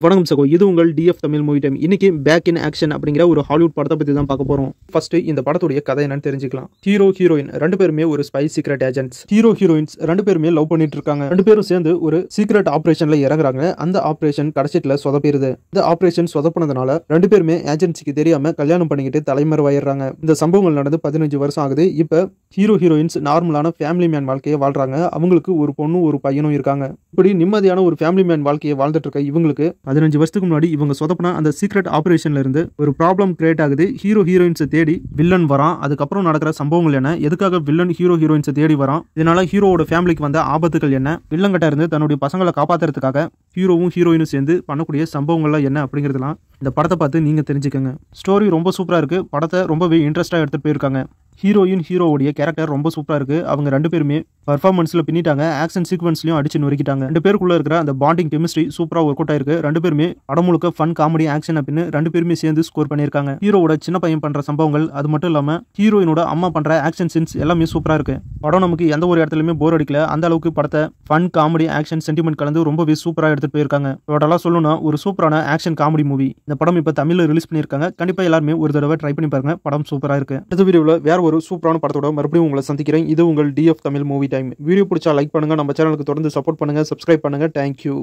வணக்கம் சகோ, இது உங்கள் டிஎஃப் தமிழ் மூவி டைம். இன்னைக்கு பேக் இன் ஆக்ஷன் அப்படிங்கிற ஒரு ஹாலிவுட் படத்தை பற்றி தான் பார்க்க போகிறோம். ஃபர்ஸ்ட் இந்த படத்துடைய கதை என்னன்னு தெரிஞ்சுக்கலாம். ஹீரோ ஹீரோயின் ரெண்டு பேருமே ஒரு spy secret agents. Hero heroines ரெண்டு பேருமே லவ் பண்ணிட்டு இருக்காங்க. ரெண்டு பேரும் சேர்ந்து ஒரு சீக்ரெட் ஆபரேஷன்ல இறங்குறாங்க. அந்த ஆபரேஷன் கடைசியில சொதப்பிடுது. இந்த ஆபரேஷன் சொதப்பினதுனால ரெண்டு பேருமே ஏஜென்சிக்கு தெரியாம கல்யாணம் பண்ணிக்கிட்டு தலைமறைவாயிடுறாங்க. இந்த சம்பவங்கள் நடந்து 15 வருஷம் ஆகுது. இப்ப ஹீரோ ஹீரோயின்ஸ் நார்மலான ஃபேமிலி மேன் வாழ்க்கையை வாழ்றாங்க. அவங்களுக்கு ஒரு பொண்ணும் ஒரு பையனும் இருக்காங்க. இப்படி நிம்மதியான ஒரு ஃபேமிலி மேன் வாழ்க்கையை வாழ்ந்துட்டு இருக்க இவங்களுக்கு 15 வருஷத்துக்கு முன்னாடி இவங்க சொதப்பினா அந்த சீக்ரெட் ஆபரேஷன்ல இருந்து ஒரு ப்ராப்ளம் கிரியேட் ஆகுது. ஹீரோ ஹீரோயின்ஸை தேடி வில்லன் வரான். அதுக்கப்புறம் நடக்கிற சம்பவங்கள் என்ன, எதுக்காக வில்லன் ஹீரோ ஹீரோயின்ஸை தேடி வரான், இதனால ஹீரோவோட ஃபேமிலிக்கு வந்த ஆபத்துகள் என்ன, வில்லன் கிட்ட இருந்து தன்னுடைய பசங்களை காப்பாத்துறதுக்காக ஹீரோவும் ஹீரோயினும் சேர்ந்து பண்ணக்கூடிய சம்பவங்கள்லாம் என்ன அப்படிங்கிறதுலாம் இந்த படத்தை பார்த்து நீங்க தெரிஞ்சுக்கங்க. ஸ்டோரி ரொம்ப சூப்பரா இருக்கு. படத்தை ரொம்பவே இன்ட்ரெஸ்டா எடுத்துட்டு போயிருக்காங்க. ஹீரோவுடைய கேரக்டர் ரொம்ப சூப்பரா இருக்கு. அவங்க ரெண்டு பேருமே பர்ஃபார்மன்ஸ்ல பின்னிட்டாங்க. ஆக்ஷன் சீக்வன்ஸ்லயும் அடிச்சு நொறுக்கிட்டாங்க. ரெண்டு பேருக்குள்ள இருக்கிற அந்த பாண்டிங் கெமிஸ்ட்ரி சூப்பரா ஒர்க் அவுட் ஆயிருக்கு. ரெண்டு பேருமே படம் முழுக்க ஃபன் காமெடி ஆக்ஷன் அப்படின்னு ரெண்டு பேருமே சேர்ந்து ஸ்கோர் பண்ணியிருக்காங்க. ஹீரோவோட சின்ன பையன் பண்ற சம்பவங்கள், அது மட்டும் இல்லாம ஹீரோயினோட அம்மா பண்ற ஆக்ஷன் சீன்ஸ் எல்லாமே சூப்பரா இருக்கு. படம் நமக்கு எந்த ஒரு இடத்துலயுமே போர் அடிக்கல. அந்த அளவுக்கு படத்தை ஃபன் காமெடி ஆக்ஷன் சென்டிமெண்ட் கலந்து ரொம்பவே சூப்பரா எடுத்துட்டு போயிருக்காங்க. டோட்டலா சொல்லணும்னா ஒரு சூப்பரான ஆக்ஷன் காமெடி மூவி. இந்த படம் இப்ப தமிழ்ல ரிலீஸ் பண்ணியிருக்காங்க. கண்டிப்பா எல்லாருமே ஒரு தடவை ட்ரை பண்ணி பாருங்க. படம் சூப்பரா இருக்கு. அடுத்த வீடியோல வேற ஒரு சூப்பரான படத்தோட மறுபடியும் உங்களை சந்திக்கிறேன். இது உங்கள் TF Tamil movie time. Video பிடிச்சா லைக் பண்ணுங்க. நம்ம சேனலுக்கு தொடர்ந்து சப்போர்ட் பண்ணுங்க. சப்ஸ்கிரைப் பண்ணுங்க. தேங்க்யூ.